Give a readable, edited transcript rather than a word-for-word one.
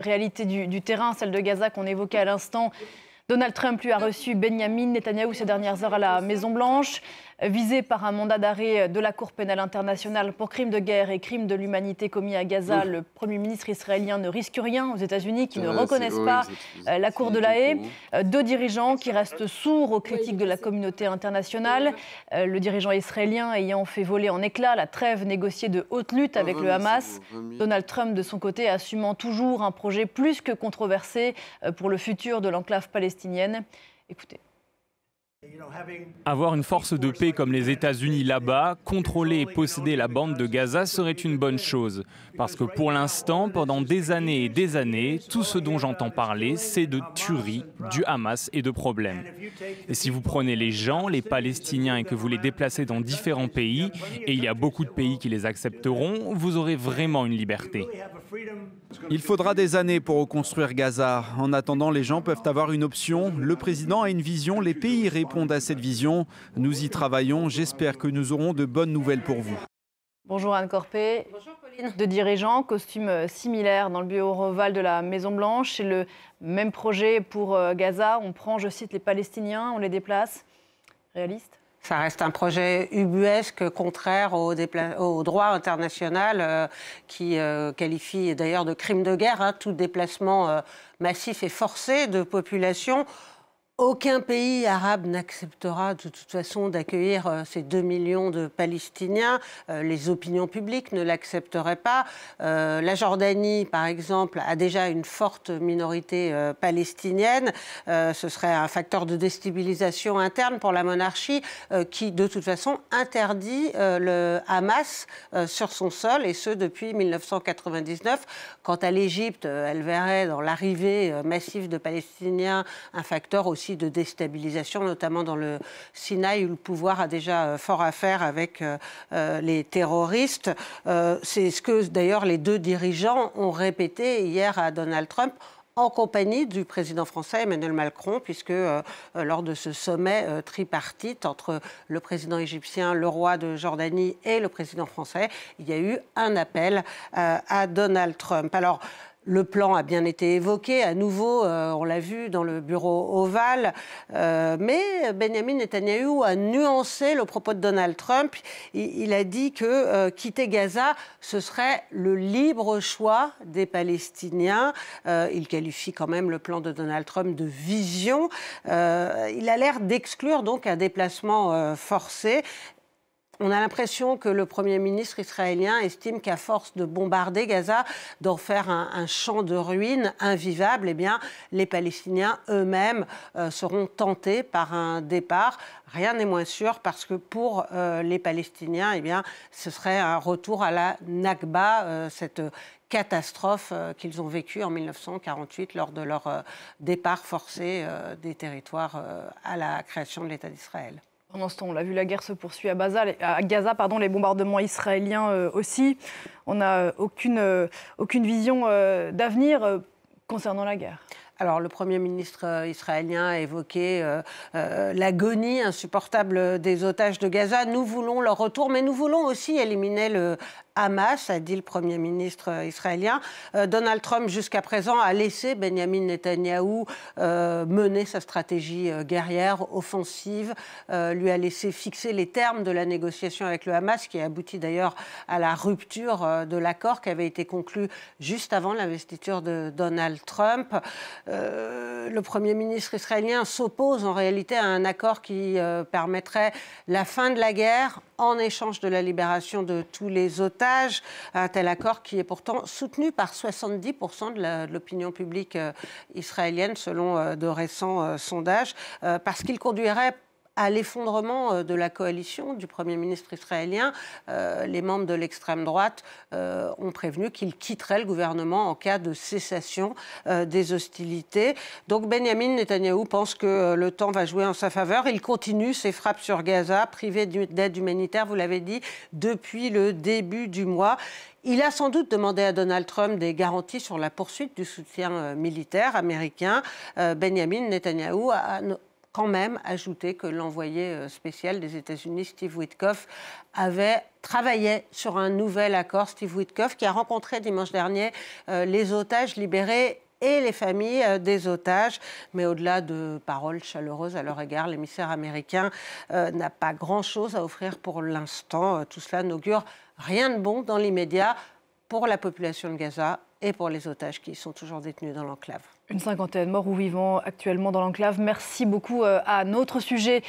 réalités du terrain, celle de Gaza qu'on évoquait à l'instant. Donald Trump lui a reçu Benyamin Netanyahou ces dernières heures à la Maison-Blanche, visé par un mandat d'arrêt de la Cour pénale internationale pour crimes de guerre et crimes de l'humanité commis à Gaza. Le Premier ministre israélien ne risque rien aux États-Unis, qui ne reconnaissent pas la Cour de La Haye. Deux dirigeants qui restent sourds aux critiques de la communauté internationale. Le dirigeant israélien ayant fait voler en éclats la trêve négociée de haute lutte avec le Hamas. Donald Trump, de son côté, assumant toujours un projet plus que controversé pour le futur de l'enclave palestinienne. Écoutez. Avoir une force de paix comme les États-Unis là-bas, contrôler et posséder la bande de Gaza serait une bonne chose. Parce que pour l'instant, pendant des années et des années, tout ce dont j'entends parler, c'est de tueries, du Hamas et de problèmes. Et si vous prenez les gens, les Palestiniens, et que vous les déplacez dans différents pays, et il y a beaucoup de pays qui les accepteront, vous aurez vraiment une liberté. Il faudra des années pour reconstruire Gaza. En attendant, les gens peuvent avoir une option. Le président a une vision, les pays répondent à cette vision. Nous y travaillons. J'espère que nous aurons de bonnes nouvelles pour vous. Bonjour Anne Corpé. Bonjour Pauline. Deux dirigeants, costumes similaires dans le bureau ovale de la Maison-Blanche. C'est le même projet pour Gaza. On prend, je cite, les Palestiniens, on les déplace. Réaliste ? Ça reste un projet ubuesque, contraire au droit international, qui qualifie d'ailleurs de crime de guerre tout déplacement massif et forcé de population. Aucun pays arabe n'acceptera de toute façon d'accueillir ces 2 millions de Palestiniens. Les opinions publiques ne l'accepteraient pas. La Jordanie, par exemple, a déjà une forte minorité palestinienne. Ce serait un facteur de déstabilisation interne pour la monarchie qui, de toute façon, interdit le Hamas sur son sol, et ce depuis 1999. Quant à l'Égypte, elle verrait dans l'arrivée massive de Palestiniens un facteur aussi de déstabilisation, notamment dans le Sinaï, où le pouvoir a déjà fort à faire avec les terroristes. C'est ce que d'ailleurs les deux dirigeants ont répété hier à Donald Trump, en compagnie du président français Emmanuel Macron, puisque lors de ce sommet tripartite entre le président égyptien, le roi de Jordanie et le président français, il y a eu un appel à Donald Trump. Alors, le plan a bien été évoqué, à nouveau, on l'a vu dans le bureau ovale, mais Benyamin Netanyahou a nuancé le propos de Donald Trump. Il a dit que quitter Gaza, ce serait le libre choix des Palestiniens. Il qualifie quand même le plan de Donald Trump de vision. Il a l'air d'exclure donc un déplacement forcé. On a l'impression que le Premier ministre israélien estime qu'à force de bombarder Gaza, d'en faire un champ de ruines invivable, eh bien, les Palestiniens eux-mêmes seront tentés par un départ. Rien n'est moins sûr, parce que pour les Palestiniens, eh bien, ce serait un retour à la Nakba, cette catastrophe qu'ils ont vécue en 1948 lors de leur départ forcé des territoires à la création de l'État d'Israël. Pendant ce temps, on l'a vu, la guerre se poursuit à Gaza, les bombardements israéliens aussi. On n'a aucune vision d'avenir concernant la guerre. Alors, le Premier ministre israélien a évoqué l'agonie insupportable des otages de Gaza. Nous voulons leur retour, mais nous voulons aussi éliminer le Hamas, a dit le Premier ministre israélien. Donald Trump, jusqu'à présent, a laissé Benyamin Netanyahou mener sa stratégie guerrière, offensive, lui a laissé fixer les termes de la négociation avec le Hamas, qui a abouti d'ailleurs à la rupture de l'accord qui avait été conclu juste avant l'investiture de Donald Trump. Le Premier ministre israélien s'oppose en réalité à un accord qui permettrait la fin de la guerre en échange de la libération de tous les otages. Un tel accord qui est pourtant soutenu par 70% de l'opinion publique israélienne, selon de récents sondages, parce qu'il conduirait à l'effondrement de la coalition du Premier ministre israélien. Les membres de l'extrême droite ont prévenu qu'ils quitteraient le gouvernement en cas de cessation des hostilités. Donc Benyamin Netanyahou pense que le temps va jouer en sa faveur. Il continue ses frappes sur Gaza, privé d'aide humanitaire, vous l'avez dit, depuis le début du mois. Il a sans doute demandé à Donald Trump des garanties sur la poursuite du soutien militaire américain. Benyamin Netanyahou a quand même ajouté que l'envoyé spécial des États-Unis, Steve Witkoff, travaillait sur un nouvel accord. Steve Witkoff qui a rencontré dimanche dernier les otages libérés et les familles des otages. Mais au-delà de paroles chaleureuses à leur égard, l'émissaire américain n'a pas grand-chose à offrir pour l'instant. Tout cela n'augure rien de bon dans l'immédiat pour la population de Gaza et pour les otages qui sont toujours détenus dans l'enclave. Une cinquantaine morts ou vivants actuellement dans l'enclave. Merci beaucoup. À notre sujet.